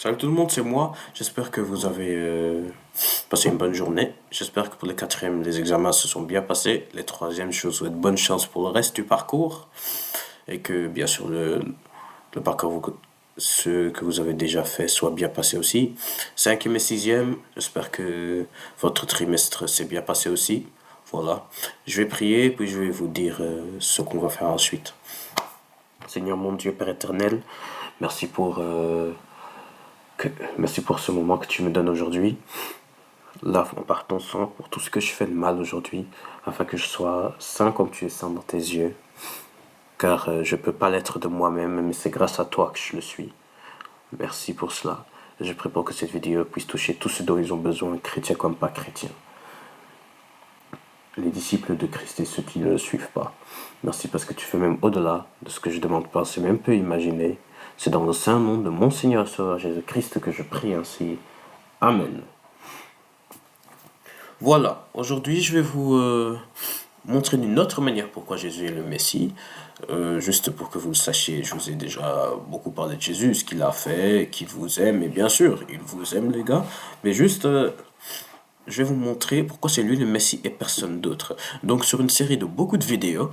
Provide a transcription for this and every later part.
Salut tout le monde, c'est moi. J'espère que vous avez passé une bonne journée. J'espère que pour les quatrièmes, les examens se sont bien passés. Les troisièmes, je vous souhaite bonne chance pour le reste du parcours. Et que bien sûr le parcours, ce que vous avez déjà fait soit bien passé aussi. Cinquième et sixième, j'espère que votre trimestre s'est bien passé aussi. Voilà. Je vais prier, puis je vais vous dire ce qu'on va faire ensuite. Seigneur mon Dieu, Père éternel, merci pour... que- merci pour ce moment que tu me donnes aujourd'hui. Lave-moi par ton sang pour tout ce que je fais de mal aujourd'hui, afin que je sois saint comme tu es saint dans tes yeux. Car je ne peux pas l'être de moi-même, mais c'est grâce à toi que je le suis. Merci pour cela. Je prie pour que cette vidéo puisse toucher tous ceux dont ils ont besoin, chrétiens comme pas chrétiens. Les disciples de Christ et ceux qui ne le suivent pas. Merci parce que tu fais même au-delà de ce que je demande pas, c'est même peu imaginer. C'est dans le saint nom de mon Seigneur et Sauveur Jésus-Christ que je prie ainsi. Amen. Voilà, aujourd'hui je vais vous montrer d'une autre manière pourquoi Jésus est le Messie. Juste pour que vous le sachiez, je vous ai déjà beaucoup parlé de Jésus, ce qu'il a fait, qu'il vous aime, et bien sûr, il vous aime les gars, mais juste je vais vous montrer pourquoi c'est lui le Messie et personne d'autre. Donc sur une série de beaucoup de vidéos,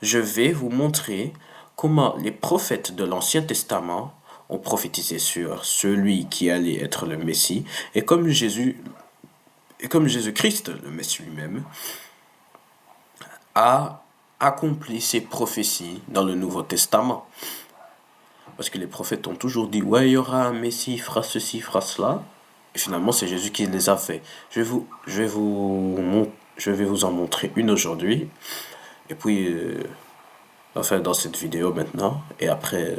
je vais vous montrer comment les prophètes de l'Ancien Testament ont prophétisé sur celui qui allait être le Messie, et comme Jésus-Christ, le Messie lui-même, a accompli ses prophéties dans le Nouveau Testament. Parce que les prophètes ont toujours dit, ouais, il y aura un Messie, il fera ceci, il fera cela. Et finalement, c'est Jésus qui les a fait. Je vais vous en montrer une aujourd'hui. Et puis, enfin, dans cette vidéo maintenant. Et après,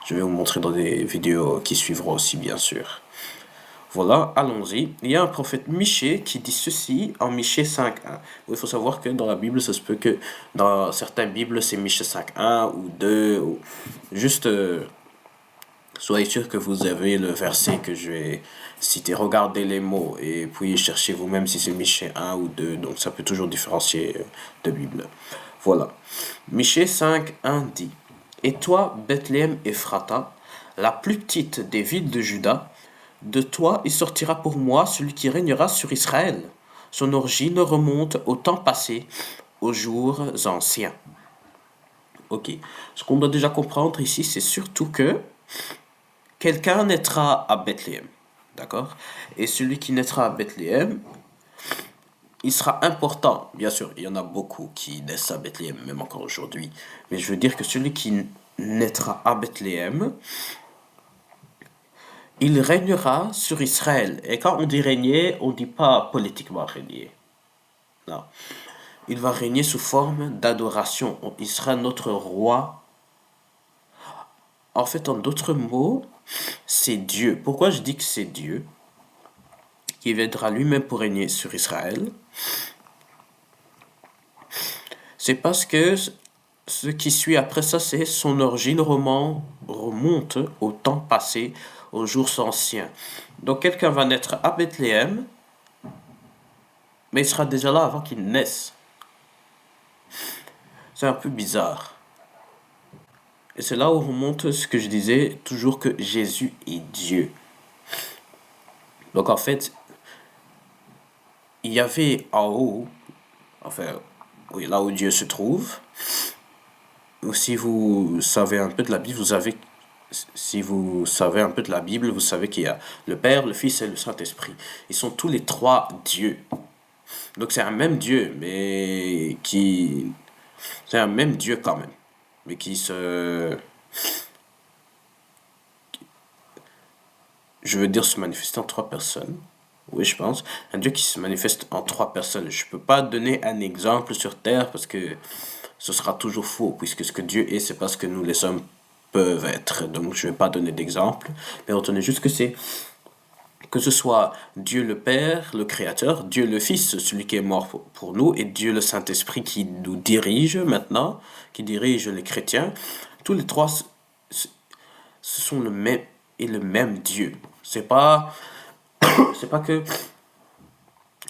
je vais vous montrer dans des vidéos qui suivront aussi, bien sûr. Voilà, allons-y. Il y a un prophète Michée qui dit ceci en Michée 5.1. Il faut savoir que dans la Bible, ça se peut que dans certaines Bibles, c'est Michée 5.1 ou 2. Ou... Juste, soyez sûr que vous avez le verset que je vais citer. Regardez les mots et puis cherchez vous-même si c'est Michée 1 ou 2. Donc ça peut toujours différencier de Bible. Voilà. Michée 5.1 dit: Et toi, Bethléem Ephrata, la plus petite des villes de Juda, de toi il sortira pour moi celui qui régnera sur Israël. Son origine remonte au temps passé, aux jours anciens. Ok. Ce qu'on doit déjà comprendre ici, c'est surtout que quelqu'un naîtra à Bethléem. D'accord? Et celui qui naîtra à Bethléem, il sera important. Bien sûr, il y en a beaucoup qui naissent à Bethléem, même encore aujourd'hui. Mais je veux dire que celui qui naîtra à Bethléem, il régnera sur Israël. Et quand on dit régner, on ne dit pas politiquement régner. Non. Il va régner sous forme d'adoration. Il sera notre roi. En fait, en d'autres mots, c'est Dieu. Pourquoi je dis que c'est Dieu qui viendra lui-même pour régner sur Israël? C'est parce que ce qui suit après ça, c'est son origine remonte au temps passé, aux jours anciens. Donc quelqu'un va naître à Bethléem, mais il sera déjà là avant qu'il naisse. C'est un peu bizarre. Et c'est là où remonte ce que je disais, toujours que Jésus est Dieu. Donc en fait, il y avait en haut, enfin, oui, là où Dieu se trouve, ou si vous savez un peu de la Bible, si vous savez un peu de la Bible, vous savez qu'il y a le Père, le Fils et le Saint-Esprit. Ils sont tous les trois dieux. Donc c'est un même Dieu, mais qui... C'est un même Dieu quand même, mais qui se... Je veux dire se manifester en trois personnes. Oui, je pense. Un Dieu qui se manifeste en trois personnes. Je ne peux pas donner un exemple sur Terre parce que ce sera toujours faux, puisque ce que Dieu est, c'est pas ce que nous les hommes peuvent être. Donc je ne vais pas donner d'exemple, mais retenez juste que ce soit Dieu le Père, le Créateur, Dieu le Fils, celui qui est mort pour nous, et Dieu le Saint-Esprit qui nous dirige maintenant, qui dirige les chrétiens. Tous les trois, ce sont le même et le même Dieu. C'est pas que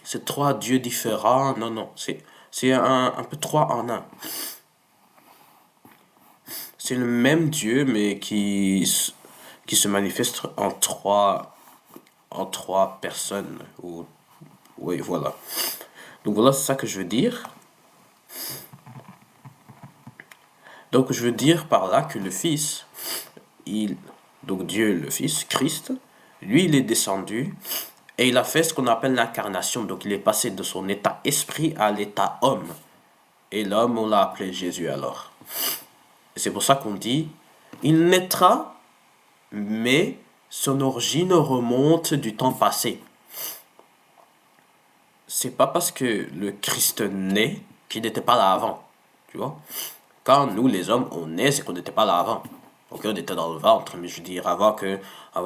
c'est trois dieux différents. Non, non, c'est un peu trois en un. C'est le même Dieu, mais qui se manifeste en trois personnes. Oui, voilà. Donc voilà, c'est ça que je veux dire. Donc je veux dire par là que le Fils, donc Dieu le Fils, Christ, lui il est descendu et il a fait ce qu'on appelle l'incarnation. Donc il est passé de son état esprit à l'état homme. Et l'homme, on l'a appelé Jésus alors. Et c'est pour ça qu'on dit, il naîtra, mais son origine remonte du temps passé. C'est pas parce que le Christ naît qu'il n'était pas là avant. Tu vois? Quand nous, les hommes, on naît, c'est qu'on n'était pas là avant. Donc on était dans le ventre, mais je veux dire, avant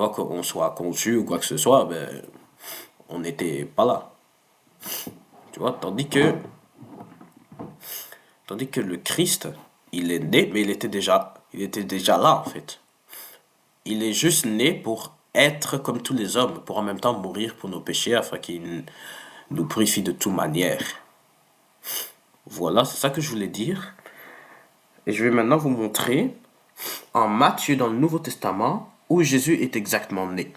qu'on soit conçu ou quoi que ce soit, ben, on n'était pas là. Tu vois? Tandis que le Christ, il est né, mais il était déjà là, en fait. Il est juste né pour être comme tous les hommes, pour en même temps mourir pour nos péchés, afin qu'il nous purifie de toute manière. Voilà, c'est ça que je voulais dire. Et je vais maintenant vous montrer en Matthieu dans le Nouveau Testament où Jésus est exactement né.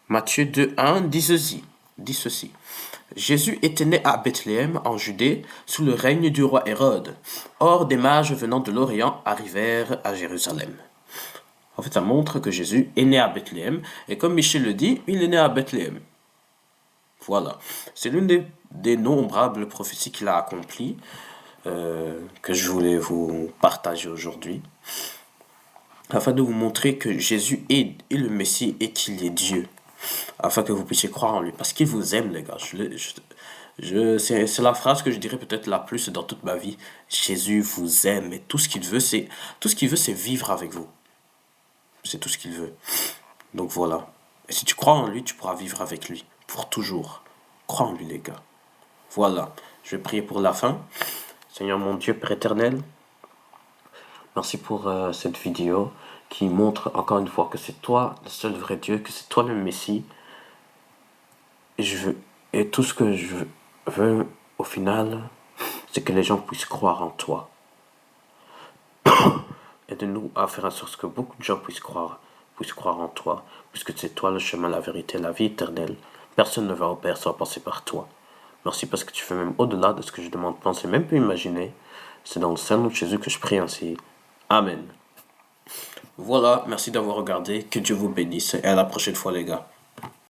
Matthieu 2:1 dit ceci. Jésus était né à Bethléem en Judée sous le règne du roi Hérode. Or des mages venant de l'Orient arrivèrent à Jérusalem. En fait, ça montre que Jésus est né à Bethléem et comme Michel le dit, il est né à Bethléem. Voilà. C'est l'une des nombrables prophéties qu'il a accomplies que je voulais vous partager aujourd'hui, afin de vous montrer que Jésus est le Messie et qu'il est Dieu, afin que vous puissiez croire en lui, parce qu'il vous aime, les gars. C'est la phrase que je dirais peut-être la plus dans toute ma vie. Jésus vous aime et tout ce qu'il veut, c'est vivre avec vous. C'est tout ce qu'il veut. Donc voilà. Et si tu crois en lui, tu pourras vivre avec lui pour toujours. Crois en lui, les gars. Voilà. Je vais prier pour la fin. Seigneur mon Dieu, Père éternel, merci pour cette vidéo qui montre encore une fois que c'est toi le seul vrai Dieu, que c'est toi le Messie. Et tout ce que je veux au final, c'est que les gens puissent croire en toi. Aide-nous à faire en sorte que beaucoup de gens puissent croire en toi, puisque c'est toi le chemin, la vérité, la vie éternelle. Personne ne va au Père sans passer par toi. Merci parce que tu fais même au-delà de ce que je demande, penser, même plus imaginer. C'est dans le seul nom de Jésus que je prie ainsi. Amen. Voilà, merci d'avoir regardé. Que Dieu vous bénisse et à la prochaine fois les gars.